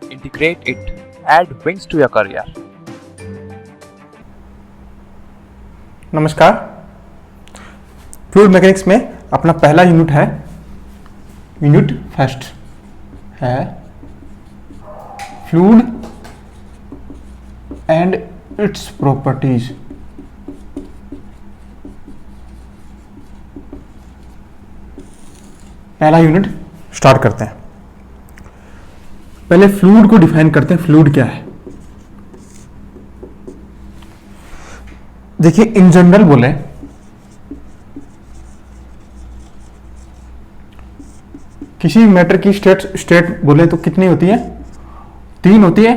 Integrate it. Add wings to your career. नमस्कार। Fluid mechanics में अपना पहला यूनिट है, यूनिट फर्स्ट है फ्लूइड एंड इट्स प्रॉपर्टीज। पहला यूनिट स्टार्ट करते हैं। पहले फ्लूइड को डिफाइन करते हैं। फ्लूइड क्या है? देखिए, इन जनरल बोले किसी मैटर की स्टेट बोले तो कितनी होती है? 3 होती है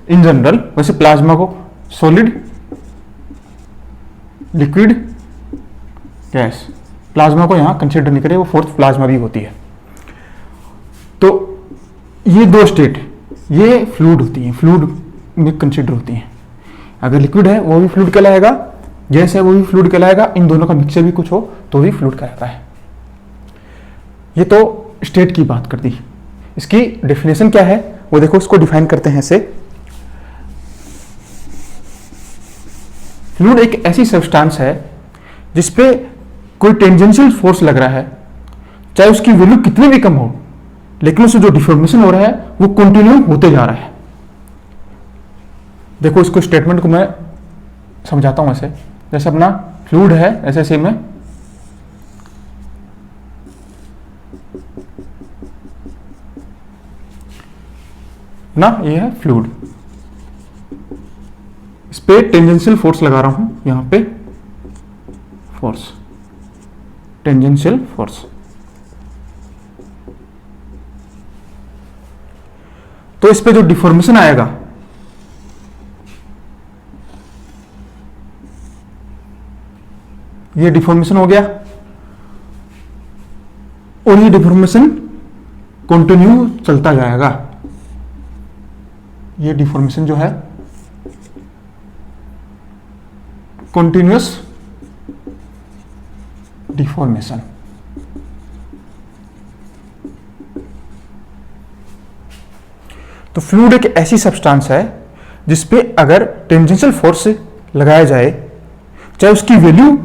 इन जनरल। वैसे प्लाज्मा को सॉलिड, लिक्विड, गैस, प्लाज्मा को यहां कंसीडर नहीं करें, वो फोर्थ प्लाज्मा भी होती है। तो ये 2 स्टेट ये फ्लूइड होती हैं, फ्लूइड में कंसीडर होती हैं। अगर लिक्विड है वो भी फ्लूइड कहलाएगा, गैस है वो भी फ्लूइड कहलाएगा, इन दोनों का मिक्सचर भी कुछ हो तो भी फ्लूइड कहलाता है। ये तो स्टेट की बात कर दी। इसकी डेफिनेशन क्या है वो देखो, इसको डिफाइन करते हैं ऐसे। फ्लूइड एक ऐसी सब्सटेंस है जिसपे कोई टेंजेंशियल फोर्स लग रहा है, चाहे उसकी वैल्यू कितनी भी कम हो, लेकिन उससे जो डिफॉर्मेशन हो रहा है वो कंटिन्यू होते जा रहा है। देखो, इसको स्टेटमेंट को मैं समझाता हूं ऐसे। जैसे अपना फ्लूइड है, ऐसे सेम है, ना, ये है फ्लूइड। इस पे टेंजेंशियल फोर्स लगा रहा हूं, यहां पे फोर्स, टेंजेंशियल फोर्स। तो इस पे जो डिफॉर्मेशन आएगा ये डिफॉर्मेशन हो गया, और ये डिफॉर्मेशन कंटिन्यू चलता जाएगा। ये डिफॉर्मेशन जो है कंटिन्यूअस डिफॉर्मेशन। तो फ्लूइड एक ऐसी सब्सटेंस है जिसपे अगर टेंजेंशियल फोर्स लगाया जाए, चाहे उसकी वैल्यू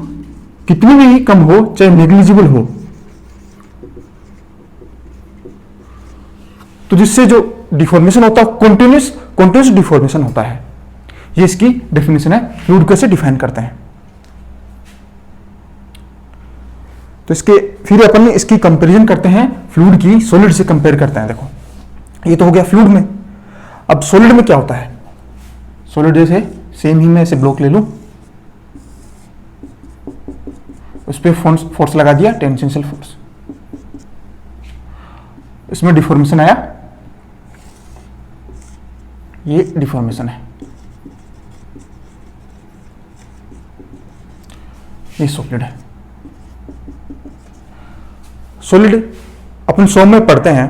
कितनी भी कम हो, चाहे नेग्लिजिबल हो, तो जिससे जो डिफॉर्मेशन होता है कंटिन्यूअस डिफॉर्मेशन होता है। ये इसकी डेफिनेशन है। फ्लूइड कैसे डिफाइन करते हैं तो इसके फिर अपन इसकी कंपैरिजन करते हैं, फ्लूइड की सॉलिड से कंपेयर करते हैं। देखो, ये तो हो गया फ्लूइड में। अब सॉलिड में क्या होता है? सॉलिड जैसे सेम ही मैं ऐसे ब्लॉक ले लूं, उस पर फोर्स लगा दिया, टेंजेंशियल फोर्स, इसमें डिफॉर्मेशन आया, ये डिफॉर्मेशन है, ये सॉलिड है। सॉलिड अपन 100 में पढ़ते हैं।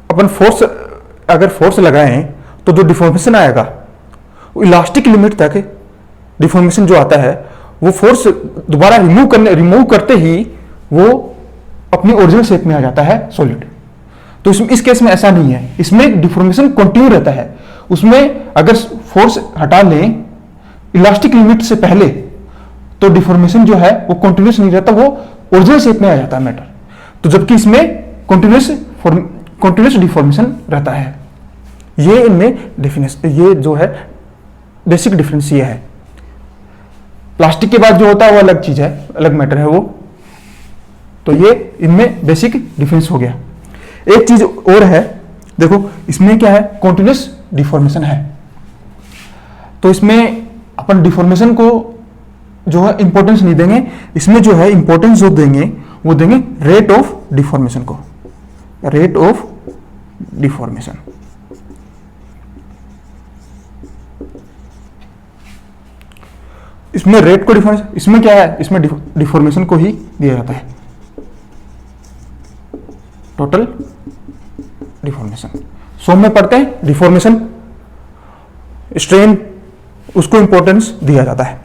अपन फोर्स अगर फोर्स लगाएं तो जो डिफॉर्मेशन आएगा वो इलास्टिक लिमिट तक डिफॉर्मेशन जो आता है, वो फोर्स दोबारा रिमूव करते ही वो अपनी ओरिजिनल शेप में आ जाता है सॉलिड। तो इस केस में ऐसा नहीं है, इसमें डिफॉर्मेशन कंटिन्यू रहता है। उसमें अगर फोर्स हटा लें इलास्टिक लिमिट से पहले तो डिफॉर्मेशन जो है वो कंटिन्यूअस नहीं रहता, वो ओरिजिनल शेप में आ जाता है मैटर। तो जबकि इसमें कंटिन्यूअस डिफॉर्मेशन रहता है। ये इनमें डेफिनेशन, ये जो है बेसिक डिफरेंस ये है। प्लास्टिक के बाद जो होता है वो अलग चीज है, अलग मैटर है वो। तो ये इनमें बेसिक डिफरेंस हो गया। एक चीज और है, देखो इसमें क्या है, कंटिन्यूअस डिफॉर्मेशन है। तो इसमें अपन डिफॉर्मेशन को जो है इंपॉर्टेंस नहीं देंगे, इसमें जो है इंपॉर्टेंस जो देंगे वो देंगे रेट ऑफ डिफॉर्मेशन को, रेट ऑफ डिफॉर्मेशन। इसमें रेट को डिफॉर्मेशन, इसमें क्या है, इसमें डिफॉर्मेशन को ही दिया जाता है, टोटल डिफॉर्मेशन। 100 में पढ़ते हैं डिफॉर्मेशन, स्ट्रेन, उसको इंपॉर्टेंस दिया जाता है।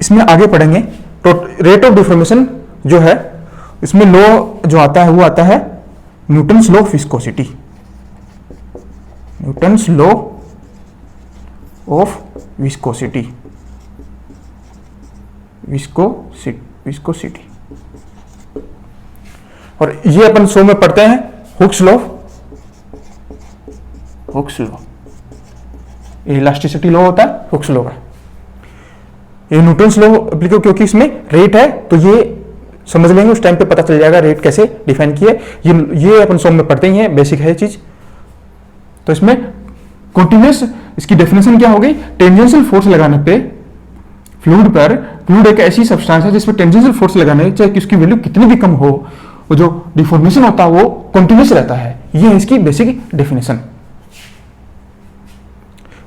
इसमें आगे पढ़ेंगे तो रेट ऑफ डिफॉर्मेशन जो है, इसमें लॉ जो आता है वो आता है Newton's law of viscosity. Newton's law of viscosity, viscosity. और ये अपन 100 में पढ़ते हैं हुक्स लॉ, इलास्टिसिटी लॉ होता है हुक्स लॉ का। ये न्यूटन्स लॉ एप्लीकेबल क्योंकि इसमें रेट है, तो ये समझ लेंगे, उस टाइम पे पता चल जाएगा रेट कैसे डिफाइन किया है। ये अपन 100 में पढ़ते ही हैं, बेसिक है चीज। तो इसमें कॉन्टिन्यूस, इसकी डेफिनेशन क्या हो गई, टेंजेंशियल फोर्स लगाने पे फ्लूइड एक ऐसी सब्सटेंस है जिसमें टेंजेंशियल फोर्स लगाने, चाहे कि उसकी वैल्यू कितनी भी कम हो, वो जो डिफॉर्मेशन होता है वो कॉन्टिन्यूस रहता है। ये है इसकी बेसिक डेफिनेशन।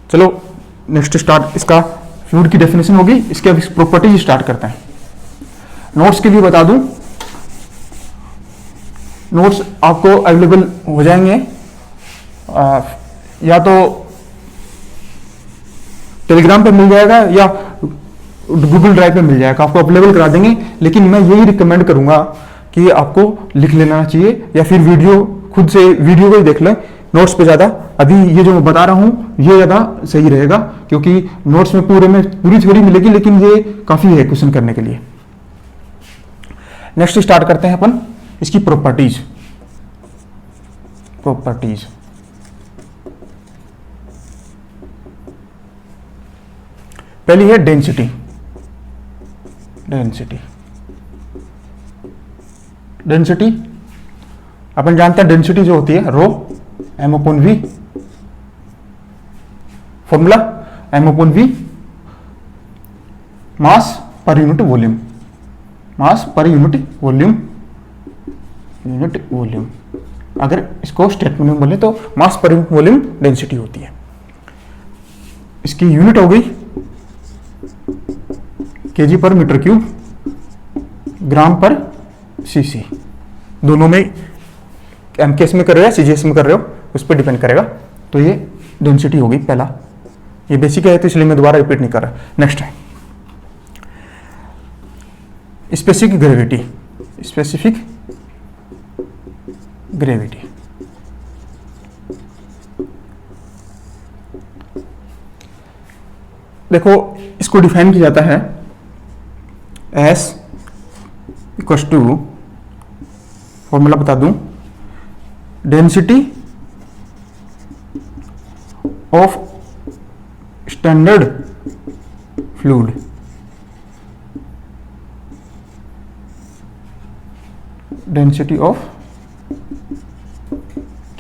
चलो नेक्स्ट स्टार्ट, इसका फ्लूइड की डेफिनेशन होगी, इसके अब प्रॉपर्टीज स्टार्ट करते हैं। नोट्स के लिए बता दूं, नोट्स आपको अवेलेबल हो जाएंगे या तो टेलीग्राम पे मिल जाएगा या गूगल ड्राइव पे मिल जाएगा, आपको अवेलेबल करा देंगे। लेकिन मैं यही रिकमेंड करूंगा कि आपको लिख लेना चाहिए या फिर वीडियो, खुद से वीडियो को ही देख लें नोट्स पे ज़्यादा। अभी ये जो मैं बता रहा हूं ये ज़्यादा सही रहेगा, क्योंकि नोट्स में पूरी थ्योरी मिलेगी, लेकिन ये काफ़ी है क्वेश्चन करने के लिए। नेक्स्ट स्टार्ट करते हैं अपन इसकी प्रॉपर्टीज। पहली है डेंसिटी। अपन जानते हैं डेंसिटी जो होती है रो m/v, फॉर्मूला m/v, मास पर यूनिट वॉल्यूम। अगर इसको स्टेटमेंट में बोले तो मास पर यूनिट वॉल्यूम डेंसिटी होती है। इसकी यूनिट हो गई केजी पर मीटर क्यूब, ग्राम पर सीसी। दोनों में एमकेएस में कर रहे हो या सीजीएस में कर रहे हो उस पर डिपेंड करेगा। तो ये डेंसिटी होगी पहला, ये बेसिक है तो इसलिए मैं दोबारा रिपीट नहीं कर रहा। नेक्स्ट है स्पेसिफिक ग्रेविटी। देखो इसको डिफाइन किया जाता है S इक्वल्स टू, फॉर्मूला बता दूं, density of standard fluid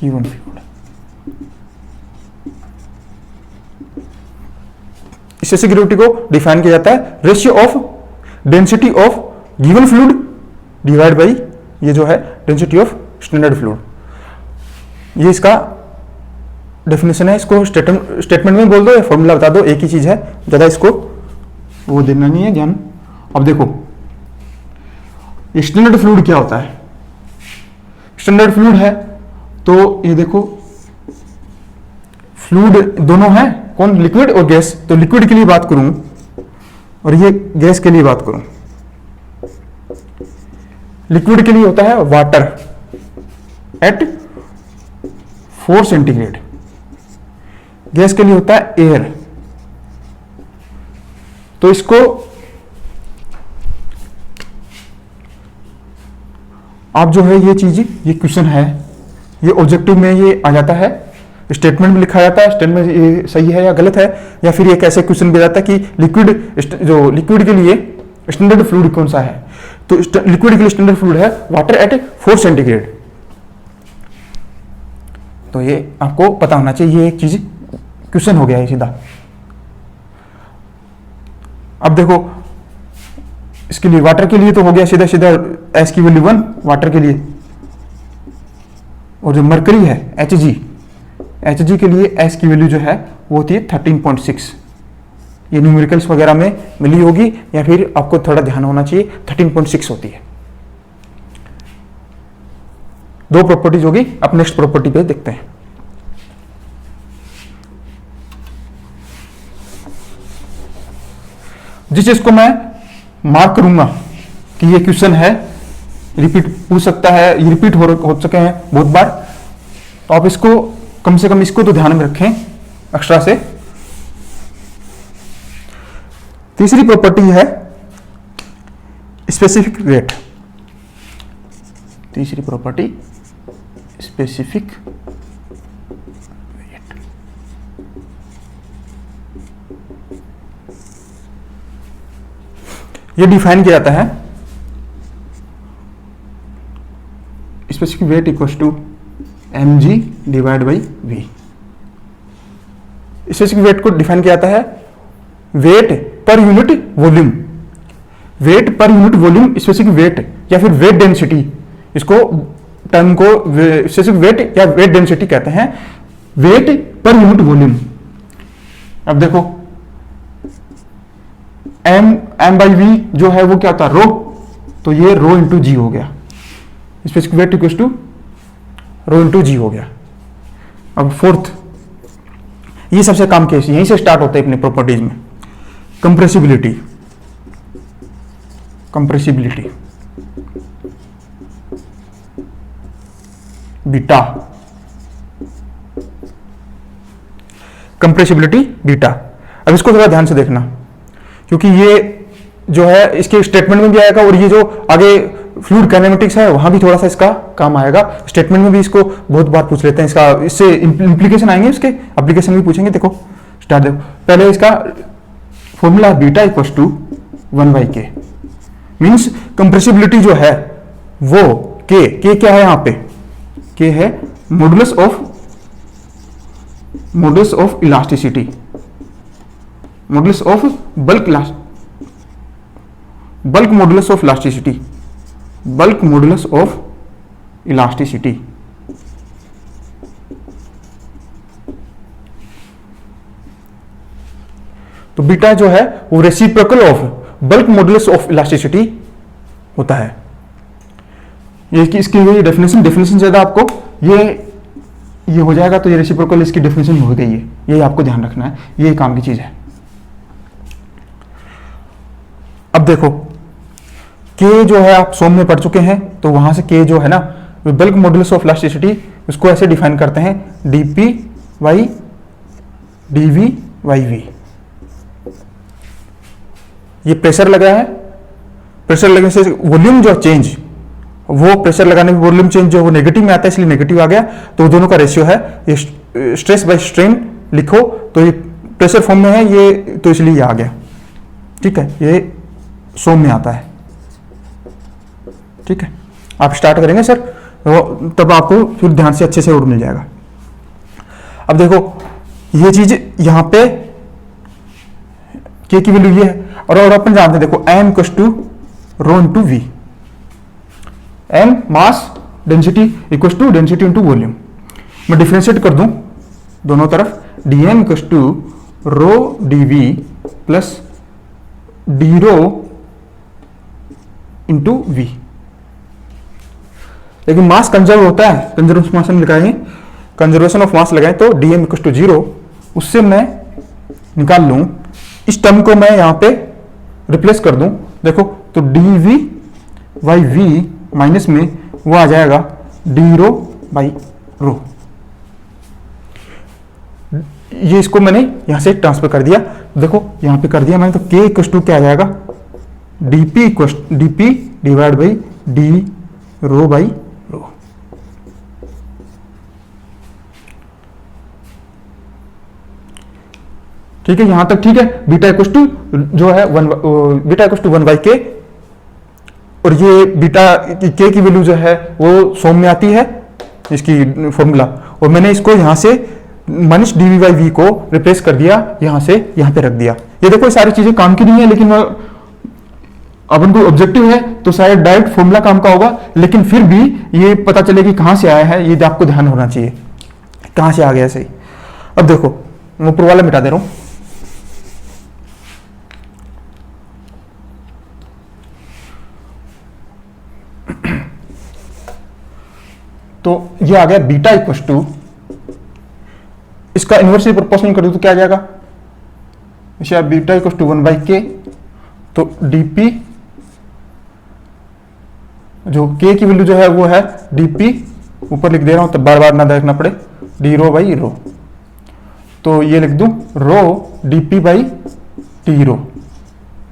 given fluid. इससे ग्रेविटी को डिफाइन किया जाता है ratio of density of given fluid divide by ये जो है डेंसिटी ऑफ स्टैंडर्ड फ्लूइड। ये इसका डेफिनेशन है। इसको स्टेटमेंट में बोल दो या फॉर्मूला बता दो, एक ही चीज है, ज्यादा इसको वो देना नहीं है ध्यान। अब देखो स्टैंडर्ड फ्लूइड क्या होता है। स्टैंडर्ड फ्लूइड है तो ये देखो फ्लूइड दोनों है, कौन, लिक्विड और गैस। तो लिक्विड के लिए बात करूं और ये गैस के लिए बात करूं। लिक्विड के लिए होता है वाटर एट 4 सेंटीग्रेड, गैस के लिए होता है एयर। तो इसको आप जो है ये चीज, ये क्वेश्चन है, ये ऑब्जेक्टिव में ये आ जाता है, स्टेटमेंट में लिखा जाता है। स्टेटमेंट ये सही है या गलत है, या फिर एक ऐसे क्वेश्चन भी जाता है कि लिक्विड के लिए स्टैंडर्ड फ्लूइड कौन सा है। तो लिक्विड के लिए स्टैंडर्ड फ्लूइड है वाटर एट 4 सेंटीग्रेड। तो ये आपको पता होना चाहिए, ये एक चीज क्वेश्चन हो गया है सीधा। अब देखो इसके लिए वाटर के लिए तो हो गया सीधा सीधा एस की वैल्यू 1 वाटर के लिए, और जो मरकरी है Hg के लिए एस की वैल्यू जो है वो होती है 13.6। ये न्यूमेरिकल्स वगैरह में मिली होगी या फिर आपको थोड़ा ध्यान होना चाहिए, 13.6 होती है। दो प्रॉपर्टीज होगी। अब नेक्स्ट प्रॉपर्टी पे देखते हैं। जिस चीज को मैं मार्क करूंगा कि ये क्वेश्चन है, रिपीट पूछ सकता है, ये रिपीट हो चुके हैं बहुत बार, तो आप इसको कम से कम इसको तो ध्यान में रखें एक्स्ट्रा से। तीसरी प्रॉपर्टी है स्पेसिफिक वेट। तीसरी प्रॉपर्टी स्पेसिफिक वेट। ये डिफाइन किया जाता है specific weight equals to mg divide by v। Specific weight को डिफाइन किया जाता है weight per unit volume. Weight per unit volume specific weight या फिर वेट डेंसिटी, इसको टर्म को स्पेसिफिक वेट या वेट डेंसिटी कहते हैं, वेट पर यूनिट वॉल्यूम। अब देखो m बाई वी जो है वो क्या होता है रो, तो ये रो इंटू जी हो गया। Specific weight equal to rho into g हो गया। अब फोर्थ, ये सबसे कम केस यहीं से स्टार्ट होता है अपने प्रॉपर्टीज में। Compressibility. Compressibility beta. Compressibility beta. अब इसको थोड़ा ध्यान से देखना, क्योंकि ये जो है इसके स्टेटमेंट में भी आएगा और ये जो आगे फ्लूइड काइनेमेटिक्स है वहां भी थोड़ा सा इसका काम आएगा। स्टेटमेंट में भी इसको बहुत बार पूछ लेते हैं, इसका इससे इंप्लीकेशन आएंगे, इसके एप्लीकेशन भी पूछेंगे। देखो स्टार्ट, देखो पहले इसका formula beta equals to 1/k। Means compressibility जो है वो के क्या है यहाँ पे, के है modulus of elasticity, modulus of bulk modulus of elasticity, bulk modulus of elasticity. तो बीटा जो है वो reciprocal of bulk modulus of elasticity होता है। ये इसकी डेफिनेशन ज्यादा आपको ये हो जाएगा, तो ये रेसिप्रोकल इसकी डेफिनेशन हो गई है, ये आपको ध्यान रखना है, ये काम की चीज है। अब देखो के जो है आप सोम में पढ़ चुके हैं, तो वहां से के जो है ना बल्क मॉडुलस ऑफ इलास्टिसिटी, उसको ऐसे डिफाइन करते हैं dp by dv by v। ये प्रेशर लगा है, प्रेशर लगने से वॉल्यूम जो चेंज, वो प्रेशर लगाने में वॉल्यूम चेंज जो वो नेगेटिव में आता है, इसलिए नेगेटिव आ गया। तो दोनों का रेशियो है, ये स्ट्रेस बाय स्ट्रेन लिखो तो ये प्रेशर फॉर्म में है, ये तो इसलिए ये आ गया। ठीक है, ये सोम में आता है। ठीक है, आप स्टार्ट करेंगे सर, तब आपको फिर ध्यान से अच्छे से और मिल जाएगा। अब देखो ये चीज यहां पे के की वैल्यू ये है, और अपन जानते हैं देखो m equals to rho into v. m mass density equals to density into volume. मैं डिफरेंशिएट कर दूं दोनों तरफ, dm equals to rho dv plus d rho into v. लेकिन मास कंजर्व होता है, कंजर्वेशन मास लगाए, कंजर्वेशन ऑफ मास लगाए, तो dm इक्वल्स टू 0, उससे मैं निकाल लूं इस टर्म को, मैं यहां पे रिप्लेस कर दूं। देखो तो dv बाई v माइनस में वो आ जाएगा डी रो बाई रो। ये इसको मैंने यहां से ट्रांसफर कर दिया, देखो यहां पे कर दिया मैंने, तो k इक्वल्स टू क्या आ जाएगा dp divide by d rho by rho. ठीक है, यहां तक ठीक है। बीटा इक्वल्स टू जो है बीटा इक्वल्स टू 1/k, और ये बीटा के की वैल्यू जो है वो सोम में आती है इसकी फॉर्मूला, और मैंने इसको यहां से माइनस dv बाई वी को रिप्लेस कर दिया, यहां से यहां पे रख दिया। ये देखो ये सारी चीजें काम की नहीं है, लेकिन अब उनको ऑब्जेक्टिव है तो शायद डायरेक्ट फॉर्मूला काम का होगा, लेकिन फिर भी ये पता चले कि कहां से आया है, ये आपको ध्यान होना चाहिए कहां से आ गया सही। अब देखो मैं ऊपर वाला मिटा दे रहा हूं, तो ये आ गया बीटा इक्वल्स टू, इसका इन्वर्सली प्रोपोर्शनल कर दूं तो क्या आ जाएगा, इसे बीटा इक्वल्स टू 1/k, तो dp जो k की वैल्यू जो है वो है dp, ऊपर लिख दे रहा हूं तब बार बार ना देखना पड़े, डी रो बाई रो, तो ये लिख दूं rho dp by T rho,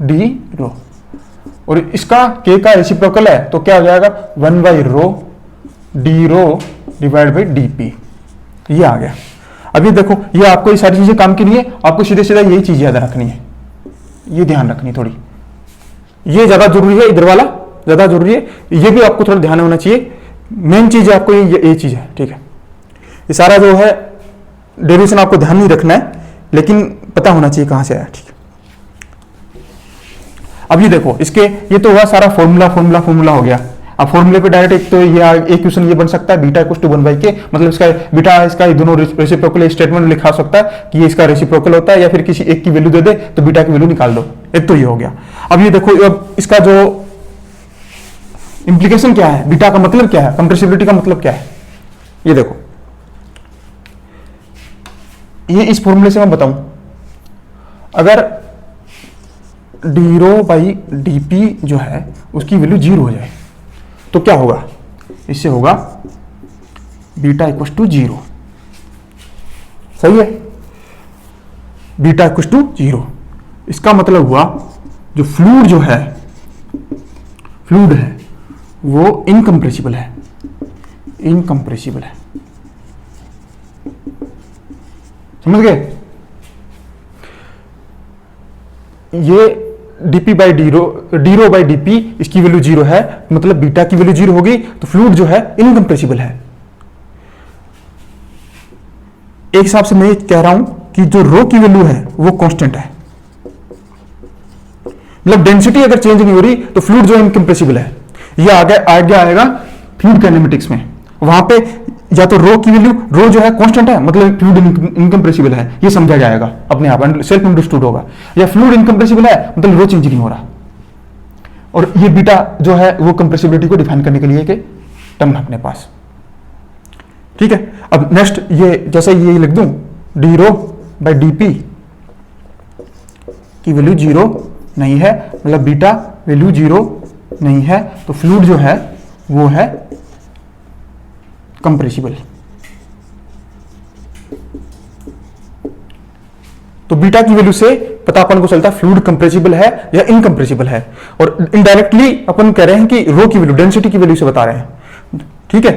D rho, और इसका के का रेसिप्रोकल है तो क्या हो जाएगा 1 by rho D rho divide by dp, ये आ गया। अभी देखो ये आपको ये सारी चीजें काम की नहीं है, आपको सीधे सीधा यही चीज याद रखनी है, ये ध्यान रखनी थोड़ी, ये ज्यादा जरूरी है, इधर वाला ज्यादा जरूरी है, ये भी आपको थोड़ा ध्यान होना चाहिए। मेन चीज है आपको ये चीज है, ठीक है। ये सारा जो है डेरिवेशन आपको ध्यान नहीं रखना है, लेकिन पता होना चाहिए कहां से आया, ठीक है। अब ये देखो इसके, ये तो हुआ सारा फॉर्मूला हो गया। अब फॉर्मूले पे डायरेक्ट एक तो ये एक क्वेश्चन ये बन सकता है बीटा इक्वल्स टू 1 बाई के, मतलब इसका बीटा इसका दोनों रेसिप्रोकल स्टेटमेंट में लिखा सकता है कि ये इसका रेसिप्रोकल होता है, या फिर किसी एक की वैल्यू दे दे तो बीटा की वैल्यू निकाल दो, एक तो ये हो गया। अब ये देखो अब इसका जो इंप्लीकेशन क्या है, बीटा का मतलब क्या है, कंप्रेसिबिलिटी का मतलब क्या है, ये देखो ये इस फॉर्मूले से मैं बताऊं, अगर d rho by d p जो है उसकी वैल्यू 0 हो जाए तो क्या होगा, इससे होगा बीटा इक्वल टू 0, सही है, बीटा इक्वल टू 0। इसका मतलब हुआ जो फ्लूइड है वो इनकम्प्रेसिबल है, समझ गए। ये dp by d rho by dp इसकी वैल्यू 0 है, मतलब बीटा की वैल्यू 0 होगी, तो फ्लूइड जो है इनकम्प्रेसिबल है। एक हिसाब से मैं ये कह रहा हूं कि जो रो की वैल्यू है वो कांस्टेंट है, मतलब डेंसिटी अगर चेंज नहीं हो रही तो फ्लूइड जो इनकम्प्रेसिबल है। ये आगे आएगा फ्लूइड काइनेमेटिक्स में, वहां पे या तो रो की वैल्यू, रो जो है कांस्टेंट है मतलब फ्लूइड इनकम्प्रेसिबल है, ये समझा जाएगा अपने आप, सेल्फ अंडरस्टूड होगा, या फ्लूइड इनकम्प्रेसिबल है मतलब रो चेंज नहीं हो रहा। और ये बीटा जो है वो कंप्रेसिबिलिटी को डिफाइन करने के लिए एक टर्म है अपने पास, ठीक है। अब नेक्स्ट ये जैसे ये लिख दूं d rho by d p की वैल्यू 0 नहीं है, मतलब बीटा वैल्यू 0 नहीं है, तो फ्लूइड जो है वो है कंप्रेसिबल। तो बीटा की वैल्यू से पता अपन को चलता है फ्लूइड कंप्रेसिबल है या इनकम्प्रेसिबल है, और इनडायरेक्टली अपन कह रहे हैं कि रो की वैल्यू, डेंसिटी की वैल्यू से बता रहे हैं, ठीक है।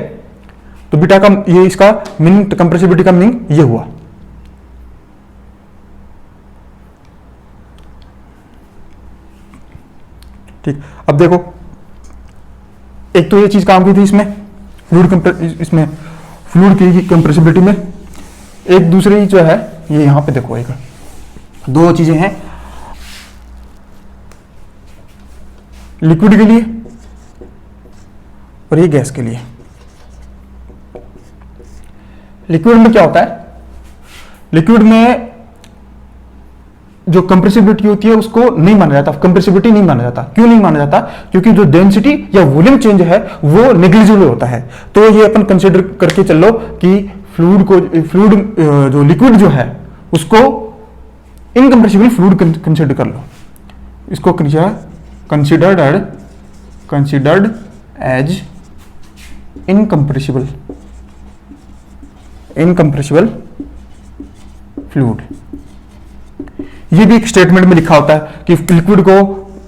तो बीटा का ये इसका मीनिंग, कंप्रेसिबिलिटी का मीनिंग ये हुआ। ठीक, अब देखो एक तो ये चीज काम की थी इसमें फ्लूइड की कंप्रेसिबिलिटी में, एक दूसरी जो है ये यहां पे देखो, एक दो चीजें हैं लिक्विड के लिए और ये गैस के लिए। लिक्विड में क्या होता है, लिक्विड में जो कंप्रेसिबिलिटी होती है उसको नहीं माना जाता, कंप्रेसिबिलिटी नहीं माना जाता। क्यों नहीं माना जाता, क्योंकि जो डेंसिटी या वॉल्यूम चेंज है वो नेग्लिजिबल होता है। तो ये अपन कंसीडर करके चल लो कि फ्लूइड जो लिक्विड जो है उसको इनकम्प्रेसिबल फ्लूइड कंसीडर कर लो, इसको कंसीडर्ड एज इनकम्प्रेसिबल फ्लूइड। ये भी एक स्टेटमेंट में लिखा होता है कि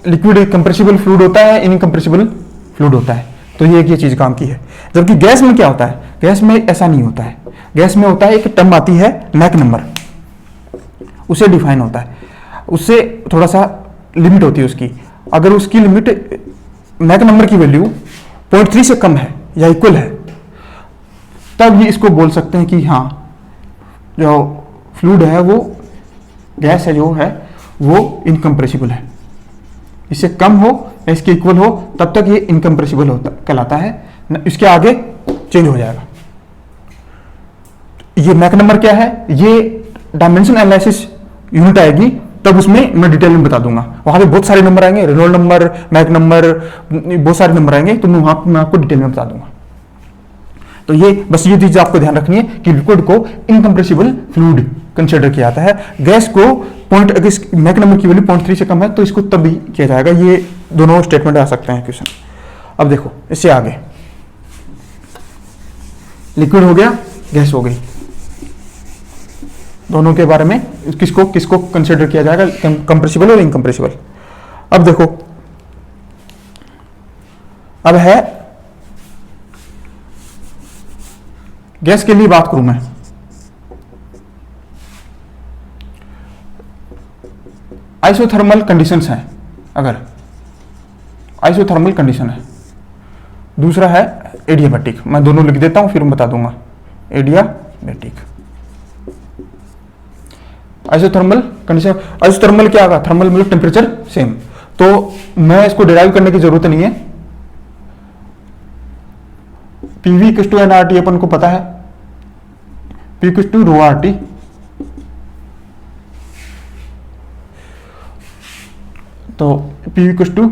लिक्विड कंप्रेसिबल फ्लूइड होता है, इनकम्प्रेसिबल फ्लूइड होता है। तो ये चीज काम की है। जबकि गैस में क्या होता है, गैस में ऐसा नहीं होता है। गैस में होता है एक टर्म आती है मैक नंबर, उसे डिफाइन होता है, उससे थोड़ा सा लिमिट होती है उसकी। अगर उसकी लिमिट मैक नंबर की वैल्यू 0.3 से कम है या इक्वल है, तब ये इसको बोल सकते हैं कि हाँ जो फ्लूइड है वो, गैस है जो है वो इनकम्प्रेसिबल है। इससे कम हो या इसके इक्वल हो तब तक ये इनकम्प्रेसिबल होता कहलाता है, इसके आगे चेंज हो जाएगा। ये मैक नंबर क्या है, ये डायमेंशन एनालिसिस यूनिट आएगी तब उसमें मैं डिटेल में बता दूंगा। वहां पे बहुत सारे नंबर आएंगे, रेनॉल्ड नंबर, मैक नंबर, बहुत सारे नंबर आएंगे, तो वहां मैं आपको डिटेल में बता दूंगा। तो ये बस ये चीज आपको ध्यान रखनी है कि लिक्विड को इनकम्प्रेसिबल फ्लूइड कंसिडर किया जाता है, गैस को अगर मैक नंबर की वैल्यू 0.3 से कम है तो इसको तब भी किया जाएगा। ये दोनों स्टेटमेंट आ सकते हैं क्वेश्चन। अब देखो इससे आगे लिक्विड हो गया, गैस हो गई, दोनों के बारे में किसको किसको कंसिडर किया जाएगा, कंप्रेसिबल और इनकंप्रेसिबल। अब देखो, अब है गैस के लिए बात करूं मैं, आइसोथर्मल कंडीशंस हैं, अगर आइसोथर्मल कंडीशन है, दूसरा है एडियाबैटिक। मैं दोनों लिख देता हूं फिर मैं बता दूंगा। Adiabatic, isothermal condition. आइसोथर्मल क्या होगा, थर्मल मतलब टेम्परेचर सेम, तो मैं इसको डिराइव करने की जरूरत नहीं है। पीवी इक्वल टू एनआरटी अपन को पता है, P equal to rho R T, तो P equal to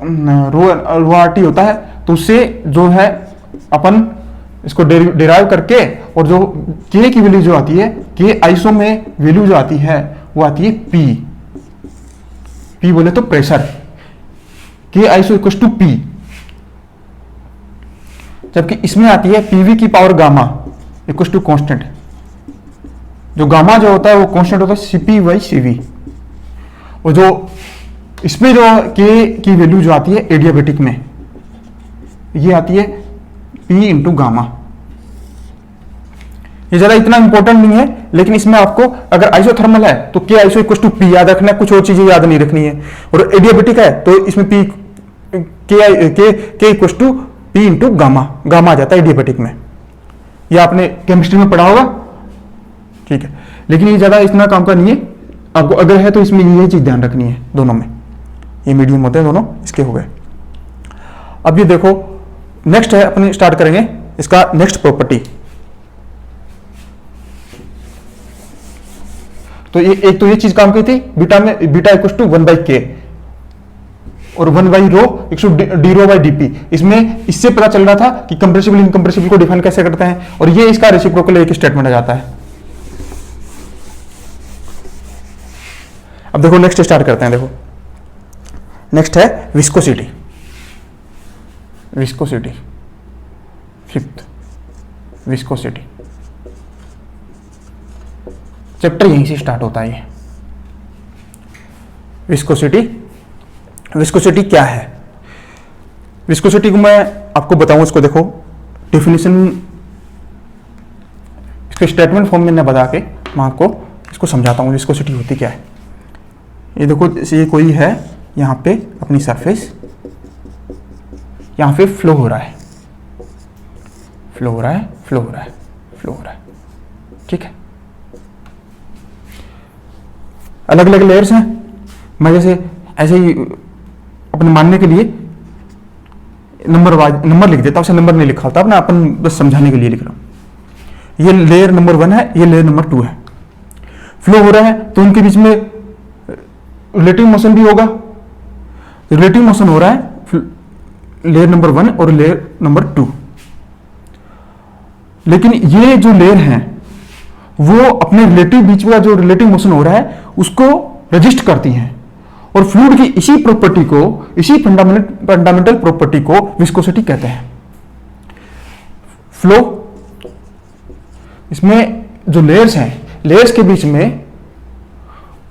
rho R T होता है। तो उससे जो है अपन इसको डिराइव करके, और जो के की वैल्यू जो आती है, के आइसो में वैल्यू जो आती है वो आती है पी, पी बोले तो प्रेशर, के आइसो इक्वल टू पी, जबकि इसमें आती है पीवी की power gamma equal to constant. जो गामा जो होता है वो कांस्टेंट होता है सीपी बाई सीवी, और जो इसमें जो के की वैल्यू जो आती है एडियाबैटिक में, ये आती है पी इंटू गामा। ये ज्यादा इतना इंपॉर्टेंट नहीं है, लेकिन इसमें आपको अगर आइसोथर्मल है तो के आइसो इक्वल टू पी याद रखना है, कुछ और चीजें याद नहीं रखनी है। और एडियाबैटिक है तो इसमें पी के equal to P into gamma, gamma आ जाता है एडियाबैटिक में। ये आपने केमिस्ट्री में पढ़ा होगा, ठीक है, लेकिन ये ज्यादा इतना काम का नहीं है। आपको अगर है तो इसमें ये चीज ध्यान रखनी है, दोनों में ये मीडियम होते हैं दोनों, इसके हो गए। अब ये देखो, नेक्स्ट है अपने स्टार्ट करेंगे इसका नेक्स्ट प्रॉपर्टी। तो ये एक तो ये चीज काम की थी, बीटा में बीटा इक्वल टू 1/k और 1 rho equal to D rho by DP. इसमें इससे पता चल रहा था कि कंप्रेसिबल इनकंप्रेसिबल को डिफाइन कैसे करते हैं, और ये इसका रेसिप्रोकल एक स्टेटमेंट आ जाता है। अब देखो नेक्स्ट स्टार्ट करते हैं। देखो नेक्स्ट है viscosity, viscosity fifth, viscosity chapter यहीं से स्टार्ट होता है। ये विस्कोसिटी, विस्कोसिटी क्या है, विस्कोसिटी को मैं आपको बताऊं। इसको देखो डेफिनेशन, इसके स्टेटमेंट फॉर्म में मैं बता के मैं आपको इसको समझाता हूं विस्कोसिटी होती क्या है। ये देखो, ये कोई है यहां पे अपनी सरफेस, यहां पे फ्लो हो रहा है, फ्लो हो रहा है, फ्लो हो रहा है, फ्लो हो रहा है, ठीक है। अलग अलग लेयर्स हैं। मैं जैसे ऐसे ही अपने मानने के लिए नंबर लिख देता हूं, उसे नंबर नहीं लिखा होता अपना, अपन बस समझाने के लिए लिख रहा हूं। ये लेयर नंबर 1 है, ये लेयर नंबर 2 है। फ्लो हो रहा है तो उनके बीच में रिलेटिव मोशन भी होगा। रिलेटिव मोशन हो रहा है लेयर नंबर 1 और लेयर नंबर 2, लेकिन ये जो लेयर हैं वो अपने रिलेटिव बीच में जो रिलेटिव मोशन हो रहा है उसको रजिस्ट करती हैं, और फ्लूइड की इसी प्रॉपर्टी को, इसी फंडामेंटल प्रॉपर्टी को विस्कोसिटी कहते हैं। फ्लो, इसमें जो लेयर्स हैं, लेयर्स के बीच में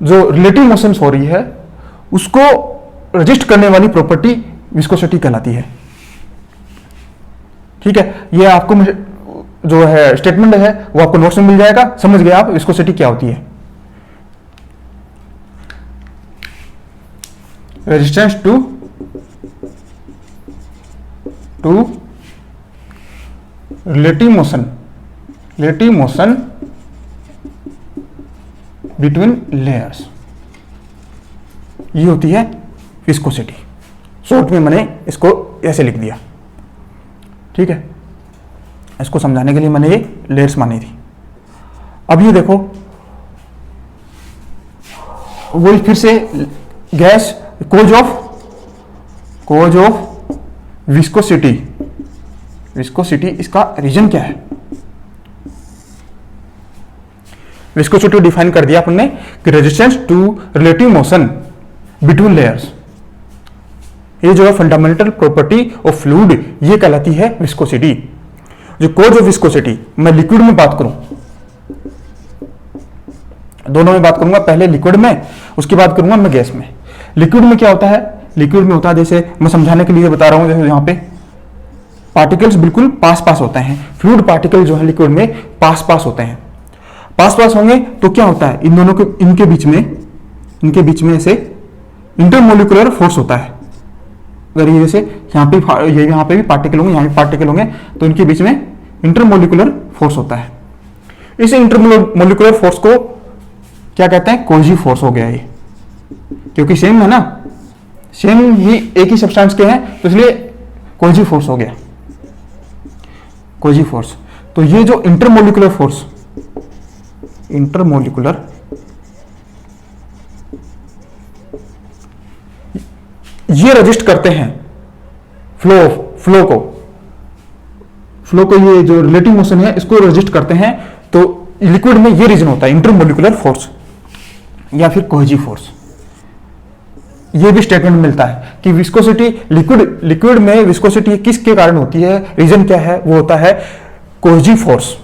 जो रिलेटिव मोशन हो रही है उसको रजिस्ट करने वाली प्रॉपर्टी विस्कोसिटी कहलाती है, ठीक है। ये आपको जो है स्टेटमेंट है वो आपको नोट्स में मिल जाएगा, समझ गए आप विस्कोसिटी क्या होती है। Resistance to relative motion, relative motion between layers, ये होती है विस्कोसिटी। शॉर्ट में मैंने इसको ऐसे लिख दिया, ठीक है। इसको समझाने के लिए मैंने ये लेयर्स मानी थी। अब ये देखो, वही फिर से gas, cause of viscosity, viscosity इसका रीजन क्या है। विस्कोसिटी डिफाइन कर दिया आपने कि resistance to relative motion between layers, ये जो है फंडामेंटल प्रॉपर्टी ऑफ फ्लूइड, ये कहलाती है विस्कोसिटी। जो कोज ऑफ विस्कोसिटी, मैं लिक्विड में बात करूं, दोनों में बात करूंगा, पहले लिक्विड में, उसके बाद करूंगा मैं गैस में। लिक्विड में क्या होता है, लिक्विड में होता है, जैसे मैं समझाने के लिए बता रहा हूं, जैसे यहाँ पे पार्टिकल्स बिल्कुल पास पास होते हैं, फ्लूइड पार्टिकल जो है लिक्विड में पास पास होते हैं। पास पास होंगे तो क्या होता है, इन दोनों के इनके बीच में ऐसे इंटरमोलिकुलर फोर्स होता है। अगर ये जैसे यहाँ पे भी पार्टिकल होंगे, यहाँ भी पार्टिकल होंगे, तो इनके बीच में इंटरमोलिकुलर फोर्स होता है। इस इंटरमोलिकुलर फोर्स को क्या कहते हैं, कोजी फोर्स हो गया ये, क्योंकि सेम है ना, सेम ही एक ही सब्सटेंस के हैं, तो इसलिए कोजी फोर्स हो गया, कोजी फोर्स। तो ये जो इंटरमोलिकुलर फोर्स, इंटरमोलिकुलर ये रजिस्ट करते हैं फ्लो को, ये जो रिलेटिव मोशन है इसको रजिस्ट करते हैं। तो लिक्विड में ये रीजन होता है इंटरमोलिकुलर फोर्स या फिर कोहेसिव फोर्स। ये भी स्टेटमेंट मिलता है कि विस्कोसिटी, लिक्विड में विस्कोसिटी किसके कारण होती है, रीजन क्या है, वो होता है कोहेसिव फोर्स,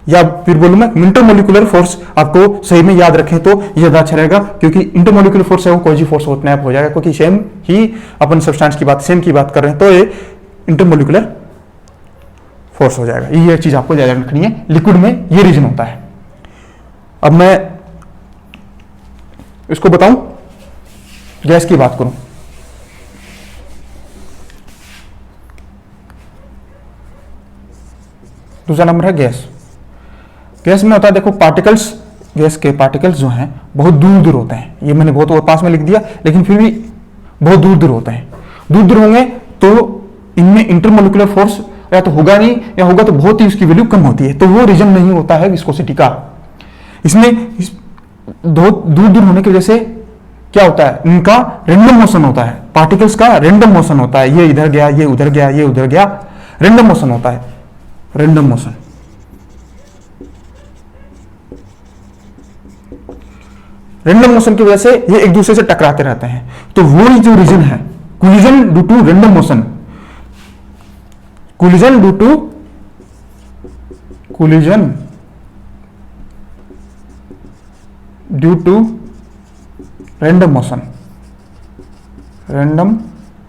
या फिर बोलूं मैं इंटरमोलिकुलर फोर्स। आपको सही में याद रखें तो ये ज्यादा अच्छा रहेगा, क्योंकि इंटरमोलिकुलर फोर्स है वो कोहेसिव फोर्स अपने आप हो जाएगा, क्योंकि सेम ही अपन सब्सटेंस की बात, सेम की बात कर रहे हैं, तो ये इंटरमोलिकुलर फोर्स हो जाएगा। ये चीज आपको याद रखनी है, लिक्विड में ये रीजन होता है। अब मैं इसको बताऊं, गैस की बात करूं, दूसरा नंबर है गैस। गैस में होता है, देखो पार्टिकल्स, गैस के पार्टिकल्स जो हैं बहुत दूर दूर होते हैं। ये मैंने बहुत पास में लिख दिया, लेकिन फिर भी बहुत दूर दूर होते हैं। दूर दूर होंगे तो इनमें इंटरमोलिकुलर फोर्स या तो होगा नहीं, या होगा तो बहुत ही उसकी वैल्यू कम होती है, तो वो रीजन नहीं होता है विस्कोसिटी का। इसमें दूर दूर होने की वजह से क्या होता है, इनका रैंडम मोशन होता है, पार्टिकल्स का रैंडम मोशन होता है, ये इधर गया, ये उधर गया, ये उधर गया, रैंडम मोशन होता है, रैंडम मोशन। रैंडम मोशन की वजह से ये एक दूसरे से टकराते रहते हैं, तो वो ही जो रीजन है, collision due to random motion, collision due to random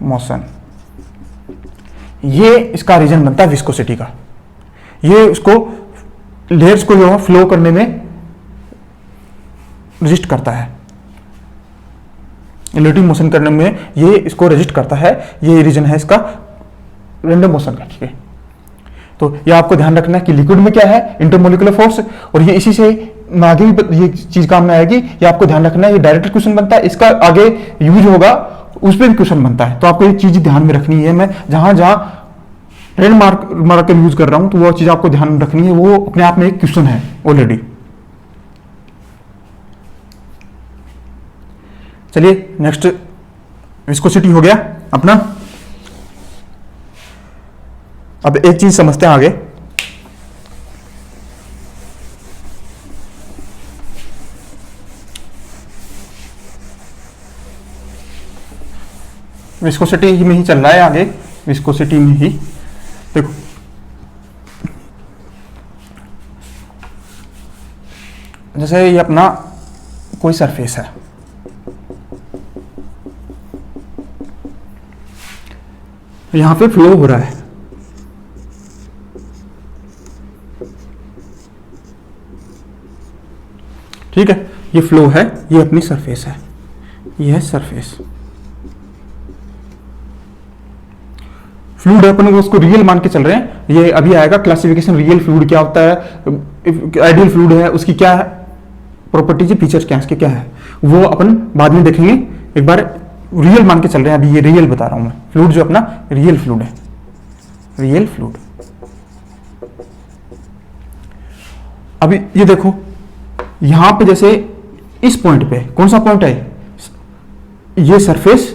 motion, ये इसका रीजन बनता है विस्कोसिटी का। ये उसको लेयर्स को जो है फ्लो करने में रजिस्ट करता है, रिलेटिव मोशन करने में ये इसको रजिस्ट करता है, ये रीजन है इसका रैंडम मोशन का। ठीक है, तो ये आपको ध्यान रखना है कि लिक्विड में क्या है, इंटरमोलिकुलर फोर्स, और ये इसी से आगे भी ये चीज काम में आएगी। ये आपको ध्यान रखना है, ये डायरेक्ट क्वेश्चन बनता है, इसका आगे यूज होगा, उस पर भी क्वेश्चन बनता है। तो आपको ये चीज ध्यान में रखनी है। मैं जहां जहां ट्रेंड मार्कर यूज कर रहा हूं, तो वो चीज आपको ध्यान रखनी है, वो अपने आप में एक क्वेश्चन है ऑलरेडी। चलिए नेक्स्ट, विस्कोसिटी हो गया अपना। अब एक चीज समझते हैं आगे, विस्कोसिटी में ही चल रहा है आगे, विस्कोसिटी में ही देखो, जैसे ये अपना कोई सरफेस है, यहां पे फ्लो हो रहा है, ठीक है, ये फ्लो है, ये अपनी सरफेस है, ये है सरफेस। फ्लूइड है, अपन उसको रियल मान के चल रहे हैं। ये अभी आएगा क्लासिफिकेशन, रियल फ्लूइड क्या होता है, आइडियल फ्लूइड है, उसकी क्या है प्रॉपर्टीज, फीचर्स क्या है, इसके क्या है, वो अपन बाद में देखेंगे। एक बार रियल मान के चल रहे हैं, अभी ये रियल बता रहा हूं मैं। फ्लूइड जो अपना रियल फ्लूइड है, रियल फ्लूइड। अभी ये देखो, यहां पे जैसे इस पॉइंट पे, कौन सा पॉइंट है, ये सरफेस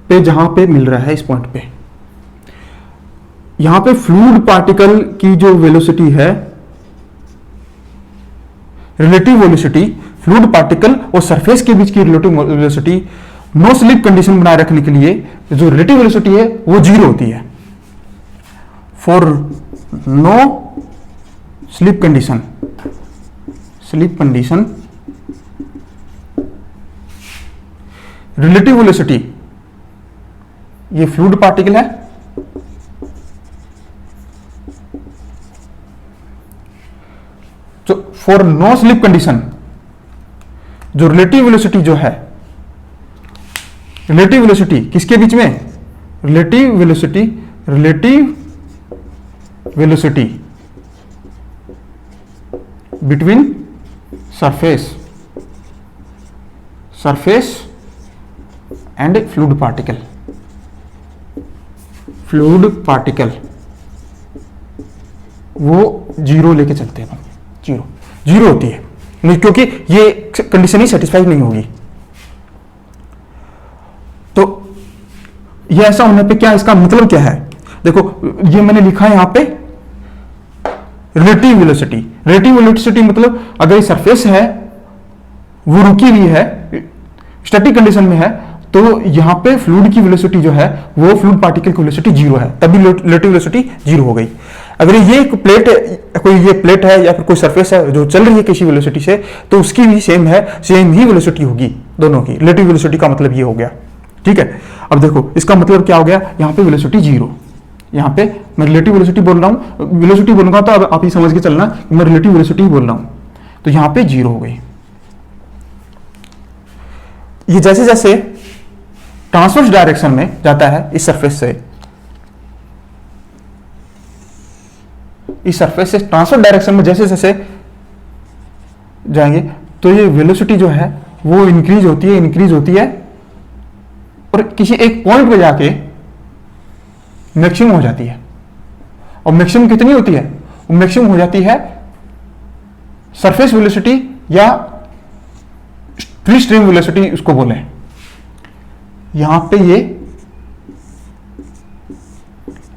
पे जहां पे मिल रहा है, इस पॉइंट पे, यहां पे फ्लूइड पार्टिकल की जो वेलोसिटी है, रिलेटिव वेलोसिटी, फ्लूइड पार्टिकल और सरफेस के बीच की relative velocity, no slip condition बनाए रखने के लिए जो रिलेटिव वेलोसिटी है वो 0 होती है। For no slip condition relative velocity, ये फ्लूइड पार्टिकल है, तो फॉर नो स्लिप कंडीशन जो रिलेटिव वेलोसिटी जो है, रिलेटिव वेलोसिटी किसके बीच में, relative velocity between surface and fluid particle वो जीरो लेके चलते हैं, जीरो होती है, नहीं, क्योंकि ये कंडीशन ही सेटिस्फाई नहीं होगी। तो ये ऐसा होने पे क्या, इसका मतलब क्या है, देखो ये मैंने लिखा है यहां पे रिलेटिव वेलोसिटी मतलब अगर ये सरफेस है वो रुकी हुई है, स्टैटिक कंडीशन में है, तो यहां पे फ्लूइड की वेलोसिटी जो है वो फ्लूइड पार्टिकल की वेलोसिटी जीरो है, तभी रिलेटिव वेलोसिटी जीरो हो गई। अगर ये एक प्लेट, कोई ये प्लेट है या फिर कोई सरफेस है जो चल रही है किसी वेलोसिटी से, तो उसकी भी सेम ही वेलोसिटी होगी दोनों की। रिलेटिव वेलोसिटी का मतलब ये हो गया, ठीक है। अब देखो इसका मतलब क्या हो गया, यहां पे वेलोसिटी जीरो, यहां पे मैं रिलेटिव वेलोसिटी बोल रहा हूं, वेलोसिटी बोलूंगा तो अब आप ये समझ के चलना कि मैं रिलेटिव वेलोसिटी बोल रहा हूं, तो यहां पे जीरो हो गई। ये जैसे जैसे ट्रांसवर्स डायरेक्शन में जाता है इस सरफेस से ट्रांसवर्स डायरेक्शन में जैसे जैसे जाएंगे तो ये वेलोसिटी जो है वो इंक्रीज होती है और किसी एक पॉइंट पे जाके मैक्सिमम हो जाती है। और मैक्सिमम कितनी होती है, वो मैक्सिमम हो जाती है सरफेस वेलोसिटी या फ्री स्ट्रीम वेलोसिटी उसको बोले। यहां पे ये